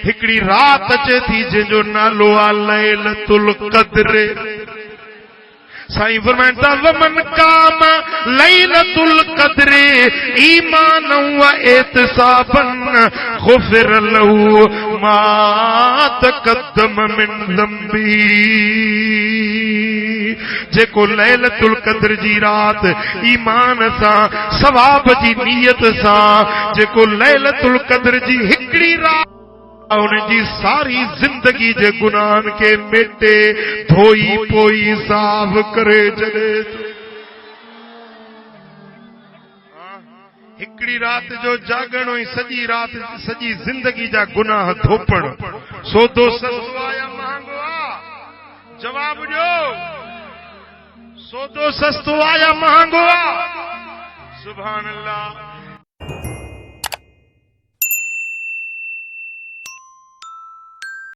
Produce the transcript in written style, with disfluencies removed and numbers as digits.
हिकड़ी रात अचे थी जंहिंजो नालो आ लैलतुल क़द्र। साईं फरमाइनि था वमन काम लैलतुल क़द्र ईमान व एहतिसाबन गुफ़िर लहू मा तक़द्दम मिन ज़ंबी। जेको लैलतुल क़द्र जी रात ईमान सां सवाब जी नियत सां जेको लैलतुल क़द्र जी हिकड़ी रात उनजी सारी जिंदगी जे गुनाहन के मेटे धोई पोई साफ करे छॾे। हिकड़ी रात जो जागणो ई सॼी रात सॼी जिंदगी जा गुनाह धोपण। सौदो सस्तो आ या महांगो आ? जवाब ॾियो। सौदो सस्तो आ या महांगो आ? सुभान अल्लाह।